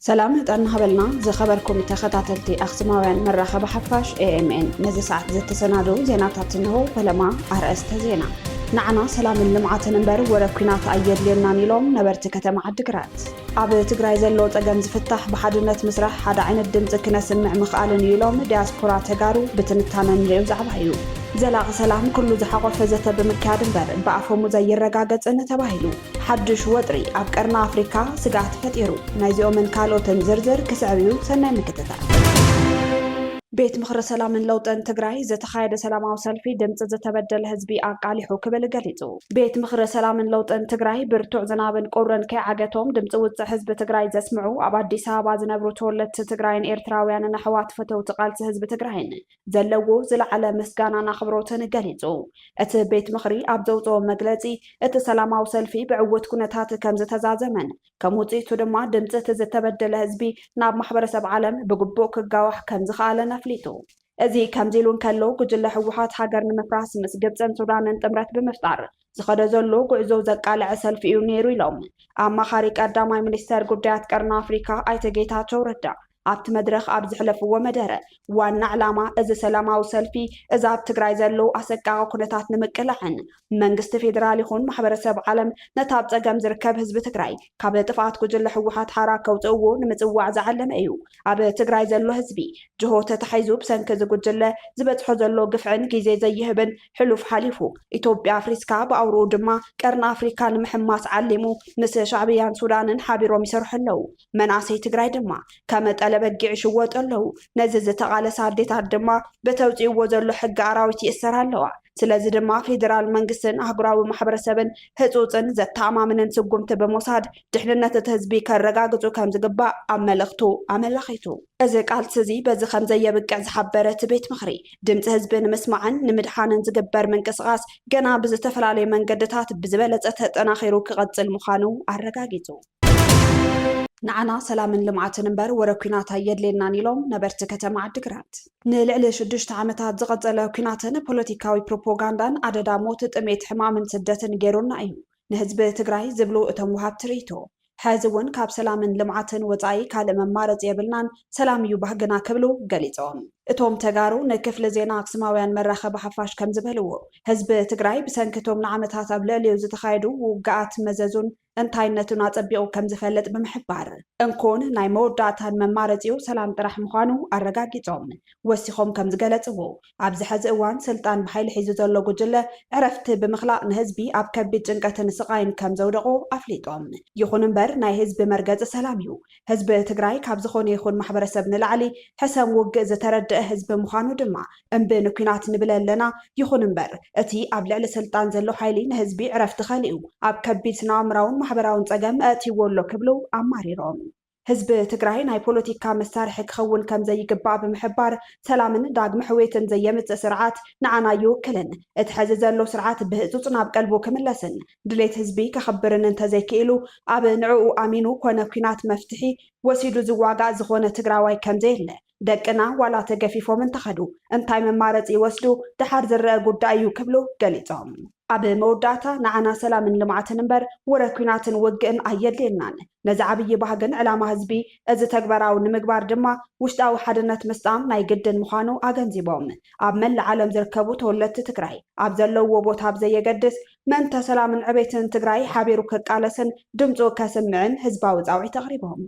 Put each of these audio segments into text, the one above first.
سلام هتقرنا هبلنا زي خبركم تخطاتلتي أخسماوين مرة خبا حفاش AMN نزي ساعة زي تسنادو زيناتات إنه فلما أرأست زينا نعنا سلام اللمعة نمبر وركينات أيد لنا نيلوم نبرت كتم عدقرات عبد تقراي زلو تقام زفتح بحدونة مسرح حدا عين الدمز كنا سمع مخال نيلوم دياسبورا تقارو بتنتانا نريو زعبايو زلاغ سلام كله زحقو فزته بمكاد نبر بأفو مزير رقاقت إنه تباهيلو حدش وطري أبكرنا أفريكا سقات فتيرو نايزيو من كالو تنزرزر كسعبيو سنة مكتتا بيت مخر سلام لوطن تግራይ زتخايد سلاماو سلفي دمጽ زتبدل ህዝቢ አቃሊሑ ክብል ገሊጹ ቤት ምኽሪ ሰላም ለውጥን ትግራይ ብርቱዕ ዝናብን ቁርን ከዓገቶም ድምጽ ውጽእ ህዝቢ ትግራይ ዘስምዑ ኣብ አዲስ አበባ ዝነብሩ ተወለድቲ ትግራይን ኤርትራውያንን ኣሕዋት ፈተውቲ ቃልሲ ህዝቢ ትግራይን ዘለዎ ዝለዓለ ምስጋናን ኣኽብሮትን ገሊጹ እቲ ቤት ምኽሪ ኣብ ዘውፅኦ መግለጺ እቲ ሰላማዊ ሰልፊ ብዕውት ኩነታት ከም ዝተዛዘመን ከም ውጽኢቱ ድማ ድምጽ እቲ ዝተበደለ ህዝቢ ናብ ማሕበረሰብ ዓለም ብግቡእ ክጋዋሕ ከም ዝኽኣለ ፍሊጡ እዚ ከምዚሉን ከሎ ጉጅለ ህወሓት ሃገር ንምፍራስ ምስ ግብፅን ሱዳንን ጥምረት ብምፍጣር ዝኸደ ዘሎ ጉዕዞ ዘቃልዕ ሰልፊ እዩ ነይሩ ኢሎም ኣማኻሪ ቀዳማይ ሚኒስተር ጉዳያት ቀርኒ ኣፍሪካ ኣይተ ጌታቸው ረዳ ኣብቲ መድረኽ ኣብ ዝሕለፍዎ መደረ ዋና ዕላማ እዚ ሰላማዊ ሰልፊ እዚ ኣብ ትግራይ ዘሎ ኣሰቃቂ ኩነታት ንምቅላዕን መንግስቲ ፌደራል ይኹን ማሕበረሰብ ዓለም ነታ ኣብ ፀገም ዝርከብ ህዝቢ ትግራይ ካብ ጥፍኣት ጉጅለ ህወሓት ሓራ ከውፅእዎ ንምፅዋዕ ዝዓለመ እዩ ኣብ ትግራይ ዘሎ ህዝቢ ጅሆ ተታሒዙ ብሰንኪ ዝጉጅለ ዝበፅሖ ዘሎ ግፍዕን ግዜ ዘይህብን ሕሉፍ ሓሊፉ ኢትዮጵያ ኣፍሪስካ ብኣውርኡ ድማ ቀርኒ ኣፍሪካ ንምሕማስ ዓሊሙ ምስ ሻዕብያን ሱዳንን ሓቢሮም ይሰርሑ ኣለው መናእሰይ ትግራይ ድማ ከመጠለ በጊዕ ሽወጥ ኣለው ነዚ ዝተቃለሰ ኣዴታት ድማ በተውፅእዎ ዘሎ ሕጊ ኣራዊት ይእሰር ኣለዋ ስለዚ ድማ ፌደራል መንግስትን ኣህጉራዊ ማሕበረሰብን ህፁፅን ዘተኣማምንን ስጉምቲ ብምውሳድ ድሕንነት እቲ ህዝቢ ከረጋግፁ ከም ዝግባእ ኣብ መልእኽቱ ኣመላኺቱ እዚ ቃልሲ እዚ በዚ ከም ዘየብቅዕ ዝሓበረ እቲ ቤት ምኽሪ ድምፂ ህዝቢ ንምስማዕን ንምድሓንን ዝግበር ምንቅስቓስ ገና ብዝተፈላለዩ መንገድታት ብዝበለፀ ተጠናኺሩ ክቐፅል ምዃኑ ኣረጋጊፁ نعنا سلام لمعة نمبر وركينات يدلنا نيلوم نبرت كتم عدقرات نلعل شدشت عمتات زغطل كيناتن بوليتيكاوي بروباغاندان عددا موت تميت حمام سدتن غيرونا ايو نهزب تግራይ ዝብሉ እቶም ወሃብ ትርኢቶ حازون كاب سلام لمعة وزاي كالم مارز يبلنان سلام يبهجنا كبلو قليتهم اتوم تجارو نكفل زينا اقسماويان مرخب حفاش كم زبلو حزب تግራይ بسنكتهم نعمتات أبلالي وزتخايدو وقعت مزازون انتاينتو ناطبيقو كم زفلت بمحبار انكون ناي موداتان ممارزيو سلام طرح مخانو أرقاقيتهم وسيخوم كم زقلتو عبز حز اوان سلطان بحيل حيزو زلو قجلة عرفت بمخلاق نهزبي اب كبيت جنكتن سقاين كم زودقو أفليتهم يخون نبر ناي حزب مرقز سلاميو حزب تግራይ ካብ ዝኾነ ይኹን ማሕበረሰብ ንላዕሊ ሕሰም ውግእ ዝተረድአ ህዝቢ ምዃኑ ድማ እምብን ኩናት ንብል ኣለና ይኹን እምበር እቲ ኣብ ልዕሊ ስልጣን ዘሎ ሓይሊ ንህዝቢ ዕረፍቲ ኸሊኡ ኣብ ከቢድ ስነኣምራውን ማሕበራውን ፀገም ኣእትይዎ ኣሎ ክብሉ ኣማሪሮም ህዝቢ ትግራይ ናይ ፖለቲካ መሳርሒ ክኸውን ከም ዘይግባእ ብምሕባር ሰላምን ዳግሚ ሕዌትን ዘየምፅእ ስርዓት ንዓና ይውክልን እቲ ሕዚ ዘሎ ስርዓት ብህፁፅ ናብ ቀልቡ ክምለስን ድሌት ህዝቢ ከኽብርን እንተዘይክኢሉ ኣብ ንዕኡ ኣሚኑ ኮነ ኩናት መፍትሒ ወሲዱ ዝዋጋእ ዝኾነ ትግራዋይ ከም ዘየለ ደቅና ዋላ ተገፊፎም እንተኸዱ እንታይ መማረፂ ይወስዱ ድሓር ዝረአ ጉዳይ እዩ ክብሉ ገሊፆም ኣብ መወዳእታ ንዓና ሰላምን ልምዓትን እምበር ወረኩናትን ውግእን ኣየድልየልናን ነዚ ዓብይ ባህግን ዕላማ ህዝቢ እዚ ተግባራዊ ንምግባር ድማ ውሽጣዊ ሓድነት ምስጣም ናይ ግድን ምዃኑ ኣገንዚቦም ኣብ መላእ ዓለም ዝርከቡ ተወለድቲ ትግራይ ኣብ ዘለዎ ቦታ ብዘየገድስ መንተ ሰላምን ዕቤትን ትግራይ ሓቢሩ ክቃለስን ድምፁ ከስምዕን ህዝባዊ ፃውዒት ኣቕሪቦም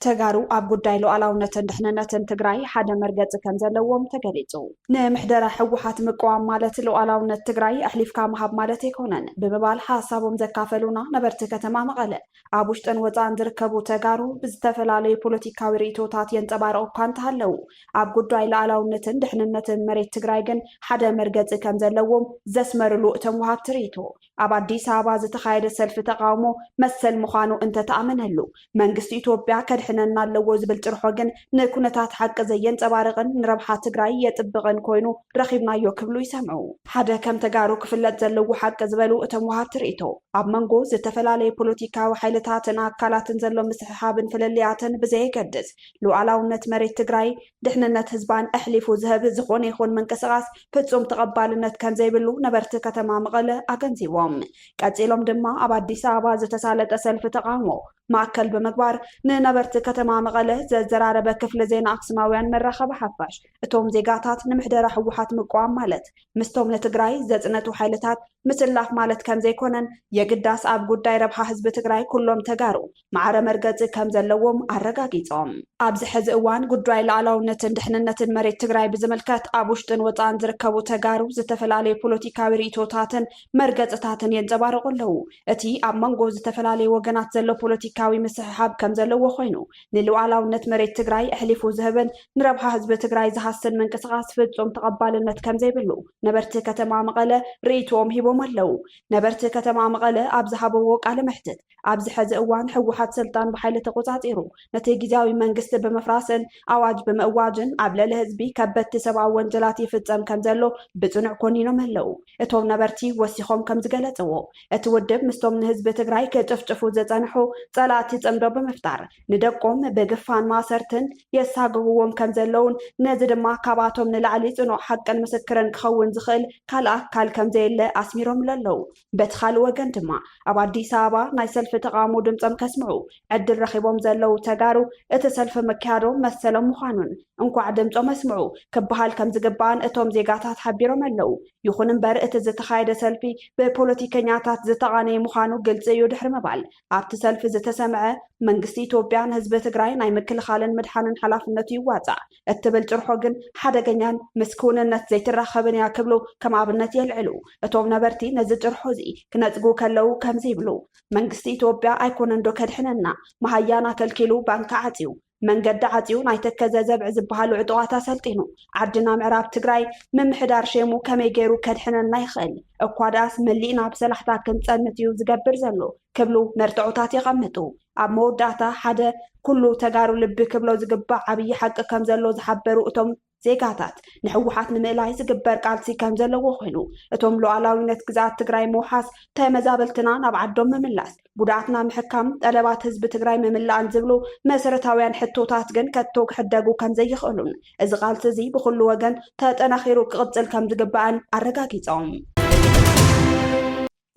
ተጋሩ ኣብ ጉዳይ ሉዓላውነትን ድሕንነትን ትግራይ ሓደ መርገፂ ከም ዘለዎም ተገሊጹ ንምሕደራ ህወሓት ምቅዋም ማለት ሉዓላውነት ትግራይ ኣሕሊፍካ ምሃብ ማለት ኣይኮነን ብምባል ሓሳቦም ዘካፈሉና ነበርቲ ከተማ መቐለ ኣብ ውሽጥን ወፃእን ዝርከቡ ተጋሩ ብዝተፈላለዩ ፖለቲካዊ ርእይቶታት የንፀባርቑ እኳ እንተሃለዉ ኣብ ጉዳይ ሉዓላውነትን ድሕንነትን መሬት ትግራይ ግን ሓደ መርገፂ ከም ዘለዎም ዘስመርሉ እቶም ወሃብ ትርኢቶ ኣብ ኣዲስ ኣበባ ዝተኻየደ ሰልፊ ተቃውሞ መሰል ምዃኑ እንተተኣመነሉ መንግስቲ ኢትዮጵያ ከድሕነና ኣለዎ ዝብል ጭርሖ ግን ንኩነታት ሓቂ ዘየንፀባርቕን ንረብሓ ትግራይ የጥብቕን ኮይኑ ረኺብናዮ ክብሉ ይሰምዑ ሓደ ከም ተጋሩ ክፍለጥ ዘለዎ ሓቂ ዝበሉ እቶም ወሃብ ትርኢቶ ኣብ መንጎ ዝተፈላለዩ ፖለቲካዊ ሓይልታትን ኣካላትን ዘሎ ምስሕሓብን ፍልልያትን ብዘየገድስ ሉዓላውነት መሬት ትግራይ ድሕንነት ህዝባን ኣሕሊፉ ዝህብ ዝኾነ ይኹን ምንቅስቓስ ፍጹም ተቐባልነት ከም ዘይብሉ ነበርቲ ከተማ መቐለ ኣገንዚቦም ቀፂሎም ድማ ኣብ ኣዲስ ኣበባ ዝተሳለጠ ሰልፊ ተቃውሞ ማዕከል በመግባር ንነበርቲ ከተማ መቐለ ዘዘራረበ ክፍለ ዜና አክሱማውያን መራኸቢ ሓፋሽ እቶም ዜጋታት ንምሕደራ ሕወሓት ምቋም ማለት ምስቶም ንትግራይ ዘጽነቱ ሓይልታት ምስላፍ ማለት ከም ዘይኮነን የግዳስ ኣብ ጉዳይ ረብሓ ህዝቢ ትግራይ ኩሎም ተጋሩ ማዕረ መርገጽ ከም ዘለዎም አረጋጊጾም ኣብዚ ሕዚ እዋን ጉዳይ ሉዓላውነትን ድሕንነትን መሬት ትግራይ ብዝምልከት ኣብ ውሽጥን ወጻእን ዝርከቡ ተጋሩ ዝተፈላለዩ ፖለቲካዊ ርእይቶታትን መርገጽታትን የንጸባርቁ ኣለዉ እቲ ኣብ መንጎ ዝተፈላለዩ ወገናት ዘሎ ፖለቲካዊ ምስሕሓብ ከም ዘለዎ ኮይኑ ንሉዓላውነት መሬት ትግራይ ኣሕሊፉ ዝህብን ንረብሓ ህዝቢ ትግራይ ዝሃስን ምንቅስቓስ ፍጹም ተቐባልነት ከም ዘይብሉ ነበርቲ ከተማ መቐለ ርእይቶኦም ሂቦም ኣለዉ ነበርቲ ከተማ መቐለ ኣብ ዝሃበዎ ቃለ መሕትት ኣብዚ ሕዚ እዋን ሕወሓት ስልጣን ብሓይሊ ተቆጻጺሩ ነቲ ጊዜያዊ መንግስቲ ብምፍራስን ኣዋጅ ብምእዋጅን ኣብ ልዕሊ ህዝቢ ከበድቲ ሰብኣዊ ወንጀላት ይፍጸም ከም ዘሎ ብጽኑዕ ኮኒኖም ኣለዉ እቶም ነበርቲ ወሲኾም ከም ዝገለጽዎ እቲ ውድብ ምስቶም ንህዝቢ ትግራይ ከጭፍጭፉ ዘጸንሑ ጸላእቲ ጽምዶ ብምፍጣር ንደቆም ብግፋን ማሰርትን የሳግብዎም ከም ዘለውን ነዚ ድማ ካባቶም ንላዕሊ ጽኑዕ ሓቅን ምስክርን ክኸውን ዝኽእል ካልእ ኣካል ከም ዘየለ ኣስሚሮም ኣለዉ በቲ ካልእ ወገን ድማ ኣብ ኣዲስ ኣበባ ናይ ሰልፊ ተቃውሞ ድምፆም ከስምዑ ዕድል ረኺቦም ዘለዉ ተጋሩ እቲ ሰልፊ መካያዶ መሰሎም ምዃኑን እንኳዕ ድምፆም መስምዑ ክበሃል ከም ዝግባአን እቶም ዜጋታት ሓቢሮም ኣለዉ ይኹን እምበር እቲ ዝተኻየደ ሰልፊ ብፖለቲከኛታት ዝተቓነየ ምዃኑ ግልፂ እዩ ድሕሪ ምባል ኣብቲ ሰልፊ ዝተሰምዐ መንግስቲ ኢትዮጵያን ህዝቢ ትግራይ ናይ ምክልኻልን ምድሓንን ሓላፍነቱ ይዋፃእ እትብል ጭርሖ ግን ሓደገኛን ምስክውንነት ዘይትራኸብን እያ ክብሉ ከም ኣብነት የልዕሉ እቶም ነበርቲ ነዚ ጭርሖ እዚ ክነጽጉ ከለዉ ከምዚ ይብሉ መንግስቲ ኢትዮጵያ ኣይኮነን ዶ ከድሕነና መሃያና ከልኪሉ ባንካ ዓፂዩ መንገዲ ዓፂዩ ናይ ተከዘ ዘብዕ ዝበሃሉ ዕጡቓት ኣሰልጢኑ ዓድና ምዕራብ ትግራይ ምምሕዳር ሸሙ ከመይ ገይሩ ከድሕነና ይኽእል እኳ ዳስ መሊእና ብሰላሕታ ክንጸንት እዩ ዝገብር ዘሎ ክብሉ መርትዖታት ይቐምጡ ኣብ መወዳእታ ሓደ ኩሉ ተጋሩ ልቢ ክብሎ ዝግባእ ዓብዪ ሓቂ ከም ዘሎ ዝሓበሩ እቶም ዜጋታት ንሕወሓት ንምእላይ ዝግበር ቃልሲ ከም ዘለዎ ኮይኑ እቶም ሉዓላዊነት ግዛት ትግራይ ምውሓስ ተመዛበልትና ናብ ዓዶም ምምላስ ጉዳኣትና ምሕካም ጠለባት ህዝቢ ትግራይ ምምላእን ዝብሉ መሰረታውያን ሕቶታት ግን ከቶ ክሕደጉ ከም ዘይኽእሉን እዚ ቃልሲ እዚ ብኩሉ ወገን ተጠናኺሩ ክቕጽል ከም ዝግባአን አረጋጊጾም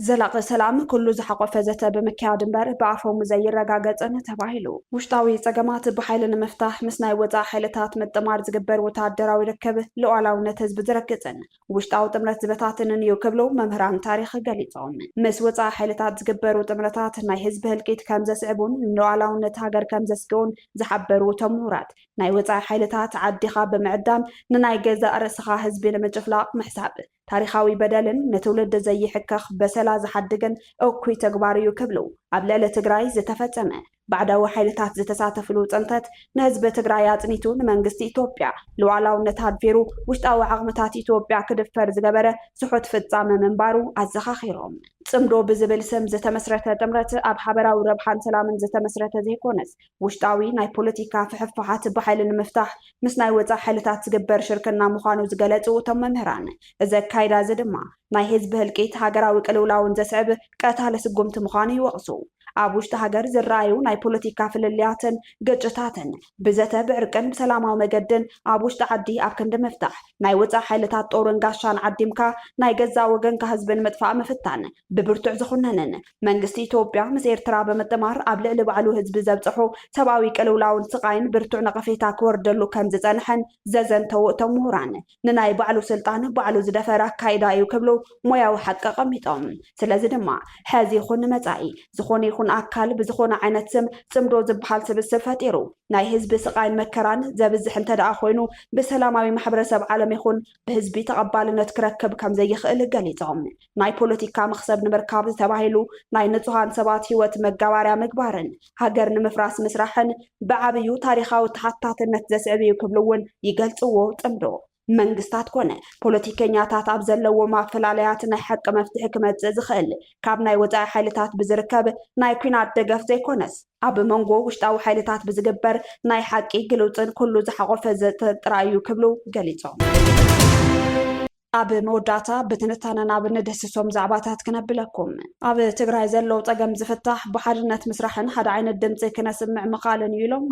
ዘላቂ ሰላም ኩሉ ዝሓቆፈ ዘተ ብምክያድ እምበር ብኣፎም ዘይረጋገፅን ተባሂሉ ውሽጣዊ ፀገማት ብሓይሊ ንምፍታሕ ምስ ናይ ወፃኢ ሓይልታት ምጥማር ዝግበር ወታደራዊ ርክብ ሉዓላውነት ህዝቢ ዝረግፅን ውሽጣዊ ጥምረት ዝበታትንን እዩ ክብሉ መምህራን ታሪክ ገሊፆም ምስ ወፃኢ ሓይልታት ዝግበሩ ጥምረታት ናይ ህዝቢ ህልቂት ከም ዘስዕቡን ሉዓላውነት ሃገር ከም ዘስግኡን ዝሓበሩ እቶም ምሁራት ናይ ወፃኢ ሓይልታት ዓዲኻ ብምዕዳም ንናይ ገዛእ ርእስኻ ህዝቢ ንምጭፍላቕ ምሕሳብ ታሪኻዊ በደልን ንትውልድ ዘይሕከኽ በሰላ ዝሓድግን እኩይ ተግባር እዩ ክብሉ ኣብ ልዕሊ ትግራይ ዝተፈጸመ ባዕዳዊ ሓይልታት ዝተሳተፍሉ ፅንተት ንህዝቢ ትግራይ ኣጽኒቱ ንመንግስቲ ኢትዮጵያ ሉዓላውነት ኣድፊሩ ውሽጣዊ ዓቕምታት ኢትዮጵያ ክድፈር ዝገበረ ስሑት ፍጻመ ምንባሩ ኣዘኻኺሮም ጽምዶ ብዝብል ስም ዝተመስረተ ጥምረት ኣብ ሓበራዊ ረብሓን ሰላምን ዝተመስረተ ዘይኮነስ ውሽጣዊ ናይ ፖለቲካ ፍሕፍሓት ብሓይሊ ንምፍታሕ ምስ ናይ ወፃኢ ሓይልታት ዝግበር ሽርክና ምዃኑ ዝገለጹ እቶም መምህራን እዚ ኣካይዳ እዚ ድማ ናይ ህዝቢ ህልቂት ሃገራዊ ቅልውላውን ዘስዕብ ቀታሊ ስጉምቲ ምዃኑ ይወቕሱ ኣብ ውሽጢ ሃገር ዝረኣዩ ናይ ፖለቲካ ፍልልያትን ግጭታትን ብዘተ ብዕርቅን ብሰላማዊ መገድን ኣብ ውሽጢ ዓዲ ኣብ ክንዲ ምፍታሕ ናይ ወፃኢ ሓይልታት ጦርን ጋሻን ዓዲምካ ናይ ገዛ ወገንካ ህዝብን ምጥፋእ ምፍታን ብብርቱዕ ዝኹነንን መንግስቲ ኢትዮጵያ ምስ ኤርትራ ብምጥማር ኣብ ልዕሊ ባዕሉ ህዝቢ ዘብፅሑ ሰብኣዊ ቅልውላውን ስቃይን ብርቱዕ ነቐፌታ ክወርደሉ ከም ዝጸንሐን ዘዘንተው እቶም ምሁራን ንናይ ባዕሉ ስልጣን ባዕሉ ዝደፈረ ኣካይዳ እዩ ክብሉ ሞያዊ ሓቂ ቀሚጦም ስለዚ ድማ ሕዚ ይኹን መጻኢ ዝኾነ ይኹን ኣካል ብዝኾነ ዓይነት ስም ጽምዶ ዝበሃል ስብስብ ፈጢሩ ናይ ህዝቢ ስቃይን መከራን ዘብዝሕ እንተደኣ ኮይኑ ብሰላማዊ ማሕበረሰብ ዓለም ይኹን ብህዝቢ ተቐባልነት ክረክብ ከም ዘይኽእል ገሊፆም ናይ ፖለቲካ መኽሰብ ንምርካብ ተባሂሉ ናይ ንጹሃን ሰባት ህይወት መጋባርያ ምግባርን ሃገር ንምፍራስ ምስራሕን ብዓብዩ ታሪኻዊ ተሓታትነት ዘስዕብ እዩ ክብሉ እውን ይገልጽዎ ጽምዶ መንግስታት ኮነ ፖለቲከኛታት ኣብ ዘለዎም ኣፈላልያት ናይ ሓቂ መፍትሒ ክመጽእ ዝኽእል ካብ ናይ ወፃኢ ሓይልታት ብዝርከብ ናይ ኩናት ደገፍ ዘይኮነስ ኣብ መንጎ ውሽጣዊ ሓይልታት ብዝግበር ናይ ሓቂ ግልውፅን ኩሉ ዝሓቆፈ ዘተጥራዩ ክብሉ ገሊፆም ኣብ መወዳእታ ብትንታነና ብንደስሶም ዛዕባታት ክነብለኩም ኣብ ትግራይ ዘለው ፀገም ዝፍታሕ ብሓድነት ምስራሕን ሓደ ዓይነት ድምፂ ክነስምዕ ምኻልን ኢሎም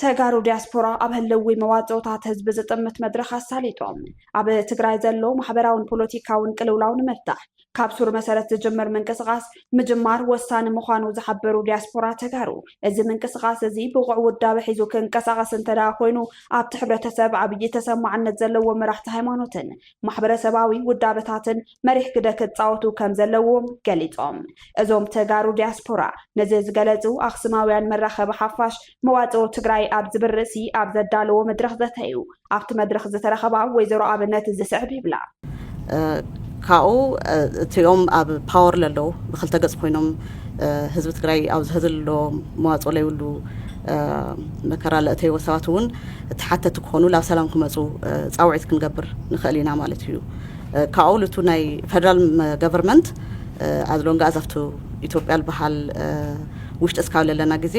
ተጋሩ ዲያስፖራ ኣብ ህልዊ መዋፅኦታት ህዝቢ ዝጥምት መድረኽ ኣሳሊጦም ኣብ ትግራይ ዘለው ማሕበራውን ፖለቲካውን ቅልውላው ንምፍታሕ ካብ ሱር መሰረት ዝጅምር ምንቅስቃስ ምጅማር ወሳኒ ምዃኑ ዝሓበሩ ዲያስፖራ ተጋሩ እዚ ምንቅስቃስ እዚ ብቑዕ ውዳበ ሒዙ ክንቀሳቀስ እንተዳ ኮይኑ ኣብቲ ሕብረተሰብ ዓብይ ተሰማዕነት ዘለዎ መራሕቲ ሃይማኖትን ማሕበረሰባዊ ውዳበታትን መሪሕ ግደ ክፃወቱ ከም ዘለዎም ገሊፆም እዞም ተጋሩ ዲያስፖራ ነዚ ዝገለጹ ኣክሱማውያን መራኸቢ ሓፋሽ መዋፅኦ ትግራይ ኣብ ዝብርእሲ ኣብ ዘዳለዎ መድረኽ ዘተዩ ኣብቲ መድረኽ ዝተረኸባ ወይዘሮ ኣብነት ዝስዕብ ይብላ ካኡ እቲኦም ኣብ ፓወር ለለው ብክልተ ገጽ ኮይኖም ህዝቢ ትግራይ ኣብ ዝህዝሎ መዋፅኦ ለይብሉ መከራ ለእተይዎ ሰባት እውን ተሓተቲ ክኾኑ ናብ ሰላም ክመፁ ፃውዒት ክንገብር ንኽእል ኢና ማለት እዩ ካኡ ልቱ ናይ ፌደራል ገቨርንመንት ኣዝሎንጋ ኣዛፍቱ ኢትዮጵያ ዝበሃል ውሽጢ እስካብ ለለና ግዜ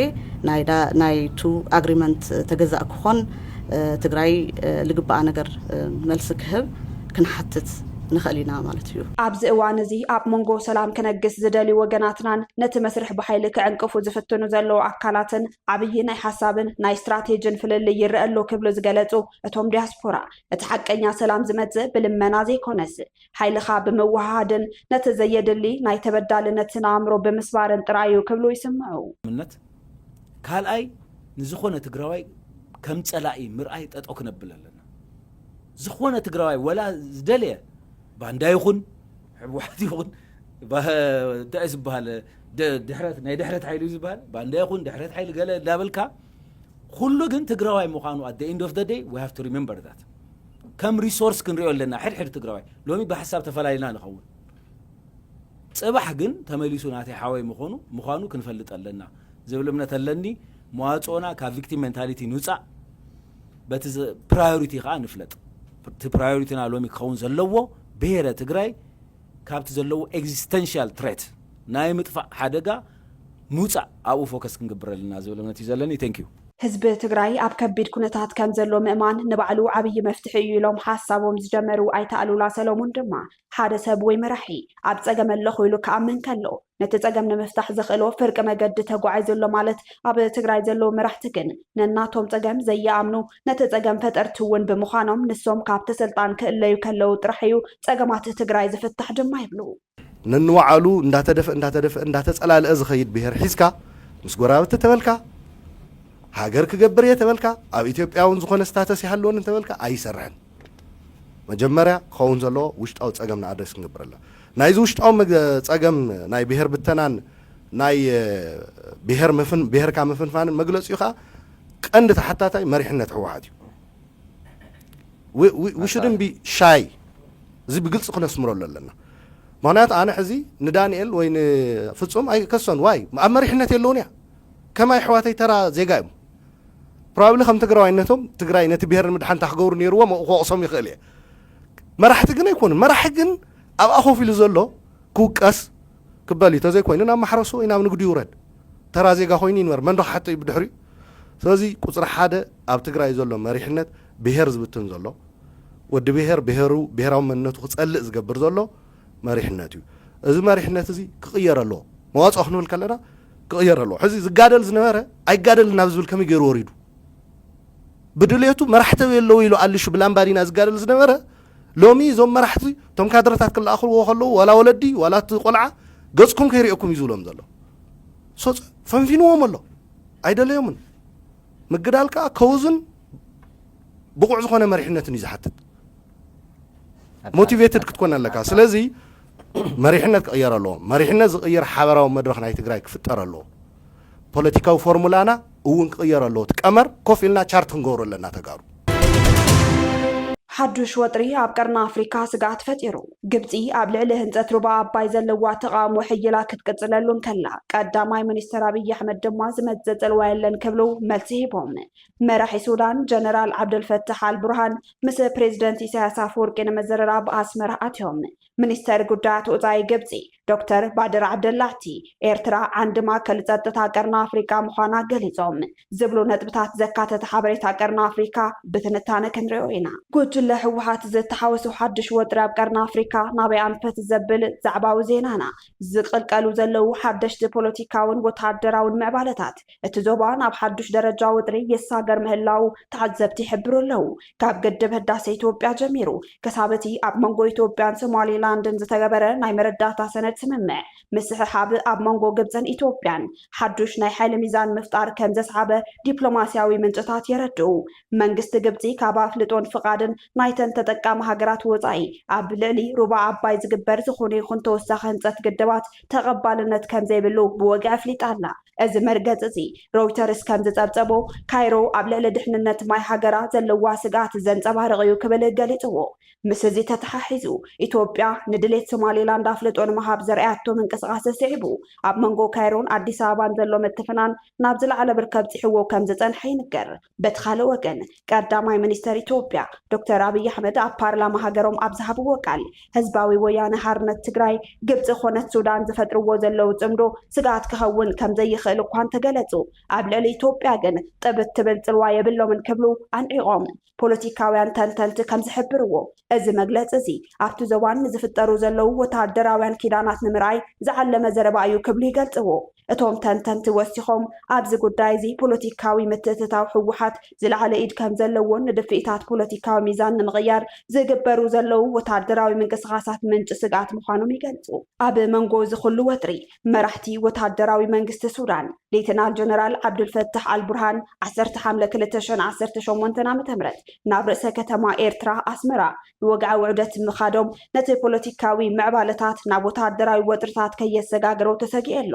ናይቱ ኣግሪመንት ተገዛእ ክኾን ትግራይ ልግባእ ነገር መልሲ ክህብ ክንሓትት ንኽእል ኢና ማለት እዩ ኣብዚ እዋን እዚ ኣብ መንጎ ሰላም ክነግስ ዝደልዩ ወገናትናን ነቲ መስርሕ ብሓይሊ ክዕንቅፉ ዝፍትኑ ዘለዉ ኣካላትን ዓብይ ናይ ሓሳብን ናይ ስትራቴጅን ፍልልይ ይረአ ኣሎ ክብሉ ዝገለጹ እቶም ዲያስፖራ እቲ ሓቀኛ ሰላም ዝመጽእ ብልመና ዘይኮነስ ሓይልኻ ብምውሃሃድን ነቲ ዘየድሊ ናይ ተበዳልነትን ኣእምሮ ብምስባርን ጥራዩ ክብሉ ይስምዑ ምነት ካልኣይ ንዝኾነ ትግራዋይ ከም ጸላኢ ምርኣይ ጠጠው ክነብል ኣለና ዝኾነ ትግራዋይ ወላ ዝደልየ ባንዳ ይኹን ሕወሓት ይኹን እንታይ ዝበሃል ድሕረት ሓይሉ ዝበሃል ባንዳ ይኹን ድሕረት ሓይሉ ገለ ዳበልካ ኩሉ ግን ትግራዋይ ምዃኑ at the end of the day we have to remember that ከም ሪሶርስ ክንሪኦ ኣለና ሕድሕድ ትግራዋይ ሎሚ ብሓሳብ ተፈላሊና ንኸውን ጽባሕ ግን ተመሊሱ ናተይ ሓወይ ምዃኑ ክንፈልጥ ኣለና ዝብል እምነት ኣለኒ መዋፅኦና ካብ ቪክቲም ሜንታሊቲ ንውፃእ በቲ ፕራዮሪቲ ከዓ ንፍለጥ እቲ ፕራዮሪቲና ሎሚ ክኸውን ዘለዎ ብሔረ ትግራይ ካብቲ ዘለዎ ኤግዚስተንሻል ትሬት ናይ ምጥፋእ ሓደጋ ምውፃእ ኣብኡ ፎከስ ክንግብር ኣለና ዝብል እምነት እዩ ዘለኒ ቴንክ ዩ ህዝቢ ትግራይ ኣብ ከቢድ ኩነታት ከም ዘሎ ምእማን ንባዕሉ ዓብይ መፍትሒ እዩ ኢሎም ሓሳቦም ዝጀመሩ ኣይተኣሉላ ሰሎሙን ድማ ሓደ ሰብ ወይ መራሒ ኣብ ፀገም ኣለኹ ኢሉ ክኣምን ከሎ ነቲ ፀገም ንምፍታሕ ዝኽእሎ ፍርቂ መገዲ ተጓዒዙ ኣሎ ማለት ኣብ ትግራይ ዘለዉ መራሕቲ ግን ነናቶም ፀገም ዘየኣምኑ ነቲ ፀገም ፈጠርቲ እውን ብምዃኖም ንሶም ካብቲ ስልጣን ክእለዩ ከለዉ ጥራሕ እዩ ፀገማት ትግራይ ዝፍታሕ ድማ ይብሉ ነንዋዓሉ እንዳተፀላልአ ዝኸይድ ብሔር ሒዝካ ምስ ጎራብቲ ተበልካ ሃገር ክገብር የተበልካ ኣብ ኢትዮጵያውን ዝኾነ ስታተስ ይሃለውን እንተበልካ ኣይሰርሕን መጀመርያ ከውን ዘሎ ውሽጣዊ ፀገም ንኣድረስ ክንገብር ኣለና ናይዚ ውሽጣዊ ፀገም ናይ ብሔር ብተናን ናይ ብሔርካ ምፍንፋንን መግለፂኡ ከዓ ቀንዲ ተሓታታይ መሪሕነት ሕወሓት እዩ we shouldn't be shy እዚ ብግልፂ ክነስምረሉ ኣለና ምክንያቱ ኣነ ሕዚ ንዳንኤል ወይ ንፍፁም ኣይከሶን ዋይ ኣብ መሪሕነት የለውን እያ ከማይ ሕዋተይ ተራ ዜጋ እዮም ፕሮባብሊ ከም ትግራዋይነቶም ትግራይ ነቲ ብሔር ንምድሓን ታክገብሩ ነይርዎም ክወቕሶም ይኽእል እየ መራሕቲ ግን ኣይኮኑን መራሒ ግን ኣብ ኣኾፍ ኢሉ ዘሎ ክውቀስ ክበል እዩ ተዘይኮይኑ ናብ ማሕረሱ ወይ ናብ ንግዲ ይውረድ ተራ ዜጋ ኮይኑ ይንበር መንዶ ክሓቶ እዩ ብድሕሪኡ ስለዚ ቁፅሪ ሓደ ኣብ ትግራይ ዘሎ መሪሕነት ብሔር ዝብትን ዘሎ ወዲ ብሔራዊ መንነቱ ክፀልእ ዝገብር ዘሎ መሪሕነት እዩ እዚ መሪሕነት እዚ ክቕየር ኣለዎ መዋፅኦ ክንብል ከለና ክቕየር ኣለዎ ሕዚ ዝጋደል ዝነበረ ኣይጋደል ናብ ዝብል ከመይ ገይሩ ወሪዱ ብድልየቱ መራሕተው የለው ኢሉ ኣልሹ ብላምባዲና ዝጋደል ዝነበረ ሎሚ ዞም መራሕቲ ቶም ካድረታት ክለኣኽልዎ ከለዉ ዋላ ወለዲ ዋላ ቆልዓ ገጽኩም ከይሪአኩም እዩ ዝብሎም ዘሎ ፈንፊንዎም ኣሎ ኣይደለዮምን ምግዳል ከዓ ከውዝን ብቑዕ ዝኾነ መሪሕነትን እዩ ዝሓትት ሞቲቬትድ ክትኮን ኣለካ ስለዚ መሪሕነት ክቕየር ኣለዎ መሪሕነት ዝቕየር ሓበራዊ መድረኽ ናይ ትግራይ ክፍጠር ኣለዎ ፖለቲካዊ ፎርሙላና እውን ክቕየር ኣለዎ ትቀመር ኮፍ ኢልና ቻርት ክንገብሩ ኣለና ተጋሩ ሓዱሽ ወጥሪ ኣብ ቀርና ኣፍሪካ ስጋት ፈጢሩ ግብፂ ኣብ ልዕሊ ህንፀት ሩባ ኣባይ ዘለዋ ተቃውሞ ሕይላ ክትቅፅለሉን ከላ ቀዳማይ ሚኒስትር ኣብይ ኣሕመድ ድማ ዝመፅእ ፅልዋ የለን ክብሉ መልሲ ሂቦም መራሒ ሱዳን ጀነራል ዓብደልፈታሕ አልቡርሃን ምስ ፕሬዚደንት ኢሳያስ ኣፈወርቂ ንመዘረራ ብኣስመራ ኣትዮም ሚኒስተር ጉዳያት ወፃኢ ግብፂ ዶክተር ባድር ዓብደላቲ ኤርትራ ዓንዲ ማእከል ጸጥታ ቀርና አፍሪካ ምዃና ገሊጾም ዝብሉ ነጥብታት ዘካተተ ሓበሬታ ቀርና አፍሪካ ብትንታነ ክንሪኦ ኢና ጉጅለ ህወሓት ዝተሓወሱ ሓድሽ ወጥሪ ኣብ ቀርና አፍሪካ ናበይ ኣንፈት ዘብል ዛዕባዊ ዜናና ዝቅልቀሉ ዘለው ሓደሽቲ ፖለቲካውን ወታደራውን ምዕባለታት እቲ ዞባ ናብ ሓድሽ ደረጃ ወጥሪ የሳገር ምህላው ተዓዘብቲ ይሕብሩ ኣለው ካብ ግድብ ህዳሴ ኢትዮጵያ ጀሚሩ ከሳበቲ ኣብ መንጎ ኢትዮጵያን ሶማሊላንድን ዝተገበረ ናይ መረዳእታ ሰነድ ስምምዕ ምስሕሓብ ኣብ መንጎ ግብፅን ኢትዮጵያን ሓዱሽ ናይ ሓይሊ ሚዛን ምፍጣር ከም ዘስዓበ ዲፕሎማስያዊ ምንጭታት የረድኡ መንግስቲ ግብፂ ካብ ኣፍልጦን ፍቃድን ናይተን ተጠቃሚ ሃገራት ወፃኢ ኣብ ልዕሊ ሩባ ኣባይ ዝግበር ዝኾነ ይኹን ተወሳኺ ህንፀት ግድባት ተቐባልነት ከም ዘይብሉ ብወግዒ ኣፍሊጣ ኣላ እዚ መርገፅ እዚ ሮይተርስ ከም ዝፀብፀቦ ካይሮ ኣብ ልዕሊ ድሕንነት ማይ ሃገራ ዘለዋ ስጋት ዘንፀባርቕ እዩ ክብል ገሊፅዎ ምስ እዚ ተተሓሒዙ ኢትዮጵያ ንድሌት ሶማሊላንድ ኣፍልጦ ንምሃብ ዘርአያቶ ምንቅስቃስ ስዒቡ ኣብ መንጎ ካይሮን ኣዲስ ኣበባን ዘሎ ምትፍናን ናብ ዝለዓለ ብርከብ ፅሕዎ ከም ዝፀንሐ ይንገር በቲ ካልእ ወገን ቀዳማይ ሚኒስተር ኢትዮጵያ ዶክተር ኣብይ ኣሕመድ ኣብ ፓርላማ ሃገሮም ኣብ ዝሃብዎ ቃል ህዝባዊ ወያነ ሓርነት ትግራይ ግብፂ ኮነት ሱዳን ዝፈጥርዎ ዘለው ፅምዶ ስጋት ክኸውን ከም ዘይኽእል እኳ ተገለጹ ኣብ ልዕሊ ኢትዮጵያ ግን ጥብት ትብል ፅልዋ የብሎምን ክብሉ ኣንዒቖም ፖለቲካውያን ተንተንቲ ከም ዝሕብርዎ እዚ መግለፂ እዚ ኣብቲ ዞባን ዝፍጠሩ ዘለው ወታደራውያን ኪዳናት ንምርኣይ ዝዓለመ ዘረባ እዩ ክብሉ ይገልጽዎ እቶም ተንተንቲ ወሲኾም ኣብዚ ጉዳይ እዚ ፖለቲካዊ ምትእትታው ህወሓት ዝለዓለ ኢድ ከም ዘለዎን ንድፍኢታት ፖለቲካዊ ሚዛን ንምቕያር ዝግበሩ ዘለው ወታደራዊ ምንቅስቃሳት ምንጭ ስጋት ምዃኖም ይገልጹ ኣብ መንጎ ዝኹሉ ወጥሪ መራሕቲ ወታደራዊ መንግስቲ ሱዳን ሌተናል ጀነራል ዓብዱልፈታሕ አልቡርሃን 10 ሓምለ 2018 ዓ.ም ናብ ርእሰ ከተማ ኤርትራ ኣስመራ ንወግዓዊ ውዕደት ምኻዶም ነቲ ፖለቲካዊ ምዕባለታት ናብ ወታደራዊ ወጥርታት ከየሰጋግሮ ተሰጊኤሎ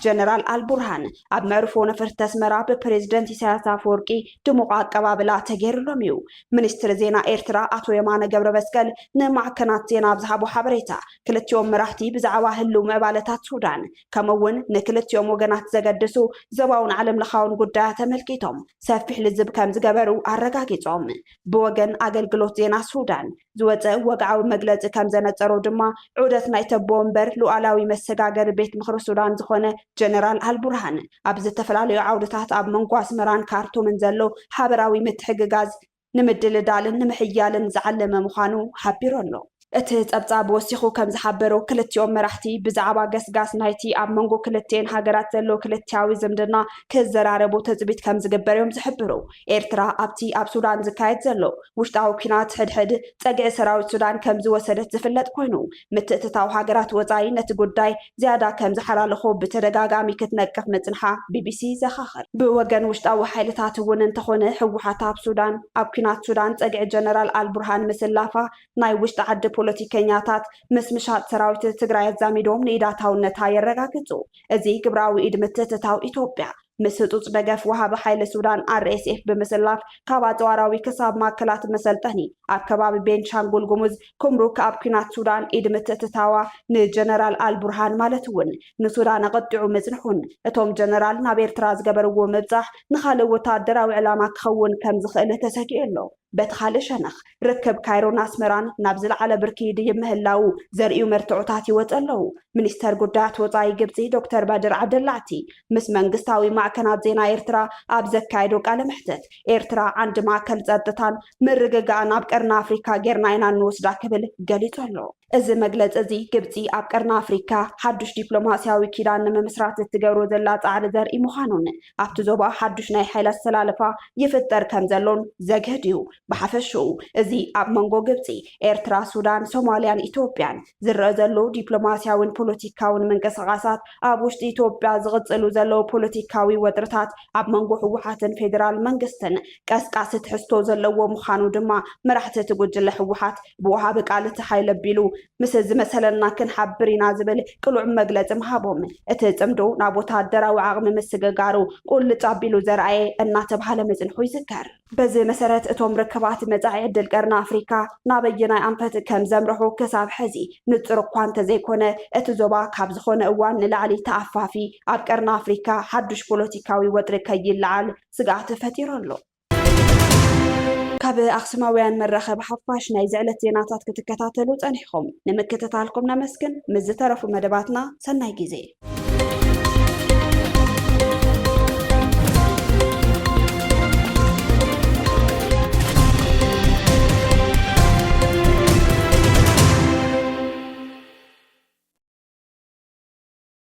ጀነራል አልቡርሃን ኣብ መዕርፎ ነፈርቲ ኣስመራ ብፕሬዝደንት ኢሳያስ አፈወርቂ ድሙቕ ኣቀባብላ ተገይሩሎም እዩ ሚኒስትር ዜና ኤርትራ ኣቶ የማነ ገብረ መስቀል ንማዕከናት ዜና ብዝሃቦ ሓበሬታ ክልቲኦም መራሕቲ ብዛዕባ ህልው ምዕባለታት ሱዳን ከምኡውን ንክልቲኦም ወገናት ዘገድሱ ዞባውን ዓለም ለኻውን ጉዳያት ተመልኪቶም ሰፊሕ ልዝብ ከም ዝገበሩ ኣረጋጊጾም ብወገን ኣገልግሎት ዜና ሱዳን ዝወፀ ወግዓዊ መግለፂ ከም ዘነፀሮ ድማ ዑደት ናይ ተቦ እምበር ሉዓላዊ መሰጋገሪ ቤት ምክሪ ሱዳን ዝኾነ ጀነራል አልቡርሃን ኣብ ዝተፈላለዩ ዓውድታት ኣብ መንጎ ኣስመራን ካርቱምን ዘሎ ሓበራዊ ምትሕግጋዝ ንምድልዳልን ንምሕያልን ዝዓለመ ምዃኑ ሓቢሩ ኣሎ እቲ ጸብጻብ ወሲኹ ከም ዝሓበሮ ክልቲኦም መራሕቲ ብዛዕባ ገስጋስ ናይቲ ኣብ መንጎ ክልቲአን ሃገራት ዘሎ ክልቲያዊ ዝምድና ክዘራረቡ ተፅቢት ከም ዝግበር እዮም ዝሕብሩ ኤርትራ ኣብቲ ኣብ ሱዳን ዝካየድ ዘሎ ውሽጣዊ ኩናት ሕድሕድ ፀግዒ ሰራዊት ሱዳን ከም ዝወሰደት ዝፍለጥ ኮይኑ ምትእትታው ሃገራት ወፃኢ ነቲ ጉዳይ ዝያዳ ከም ዝሓላለኹ ብተደጋጋሚ ክትነቅፍ መፅንሓ ቢቢሲ ዘኻኽር ብወገን ውሽጣዊ ሓይልታት እውን እንተኾነ ህወሓት ኣብ ሱዳን ኣብ ኩናት ሱዳን ፀግዒ ጀነራል አልቡርሃን ምስላፋ ናይ ውሽጢ ዓዲ ፖለቲከኛታት ምስ ምሻጥ ሰራዊት ትግራይ ኣዛሚዶም ንኢዳታውነታ የረጋግጹ እዚ ግብራዊ ኢድ ምትእትታው ኢትዮጵያ ምስ ህጡፅ ደገፍ ወሃቢ ሓይሊ ሱዳን RSF ብምስላፍ ካብ ኣፅዋራዊ ክሳብ ማእከላት መሰልጠኒ ኣብ ከባቢ ቤንሻንጉል ጉሙዝ ኩምሩክ ኣብ ኩናት ሱዳን ኢድ ምትእትታዋ ንጀነራል አልቡርሃን ማለት እውን ንሱዳን ኣቐጢዑ መፅንሑን እቶም ጀነራል ናብ ኤርትራ ዝገበርዎ ምብፃሕ ንኻልእ ወታደራዊ ዕላማ ክኸውን ከም ዝኽእል ተሰጊኡሎ በቲ ካልእ ሸነኽ ርክብ ካይሮን ኣስመራን ናብ ዝለዓለ ብርኪ ድይምህላው ዘርእዩ መርትዑታት ይወፅ ኣለው ሚኒስተር ጉዳያት ወፃኢ ግብፂ ዶክተር ባድር ዓብደላቲ ምስ መንግስታዊ ማዕከናት ዜና ኤርትራ ኣብ ዘካየዶ ቃለ መሕተት ኤርትራ ዓንዲ ማእከል ፀጥታን ምርግጋእን ኣብ ቀርና ኣፍሪካ ጌርና ኢና ንወስዳ ክብል ገሊጹ ኣሎ እዚ መግለፂ እዚ ግብፂ ኣብ ቀርና ኣፍሪካ ሓዱሽ ዲፕሎማስያዊ ኪዳን ንምምስራት እትገብሮ ዘላ ፃዕሪ ዘርኢ ምዃኑን ኣብቲ ዞባ ሓዱሽ ናይ ሓይሊ ኣሰላልፋ ይፍጠር ከም ዘሎን ዘግህድ እዩ ብሓፈሽኡ እዚ ኣብ መንጎ ግብፂ ኤርትራ ሱዳን ሶማልያን ኢትዮጵያን ዝረአ ዘሎ ዲፕሎማስያውን ፖለቲካውን ምንቅስቃሳት ኣብ ውሽጢ ኢትዮጵያ ዝቕፅሉ ዘለው ፖለቲካዊ ወጥርታት ኣብ መንጎ ህወሓትን ፌደራል መንግስትን ቀስቃሲ ትሕዝቶ ዘለዎ ምዃኑ ድማ መራሕቲ እቲ ጉጅለ ህወሓት ብወሃቢ ቃል እቲ ሓይሊ ኣቢሉ ምስ ዝመሰለና ክንሓብር ኢና ዝብል ቅሉዕ መግለፂ ምሃቦም እቲ ፅምዶ ናብ ወታደራዊ ዓቕሚ ምስግጋሩ ቁልጭ ኣቢሉ ዘርኣየ እናተባሃለ መፅንሑ ይዝከር በዚ መሰረት እቶም ርክባት መጻኢ ዕድል ቀርና ኣፍሪካ ናበየናይ ኣንፈት ከም ዘምርሑ ክሳብ ሕዚ ንፁር እኳ እንተዘይኮነ እቲ ዞባ ካብ ዝኾነ እዋን ንላዕሊ ተኣፋፊ ኣብ ቀርና ኣፍሪካ ሓዱሽ ፖለቲካዊ ወጥሪ ከይለዓል ስጋኣት ፈጢሩ ኣሎ ካብ ኣክሱማውያን መራኸቢ ሓፋሽ ናይ ዝዕለት ዜናታት ክትከታተሉ ፀኒሕኩም ንምክትታልኩም ነመስግን ምስ ዝተረፉ መደባትና ሰናይ ግዜ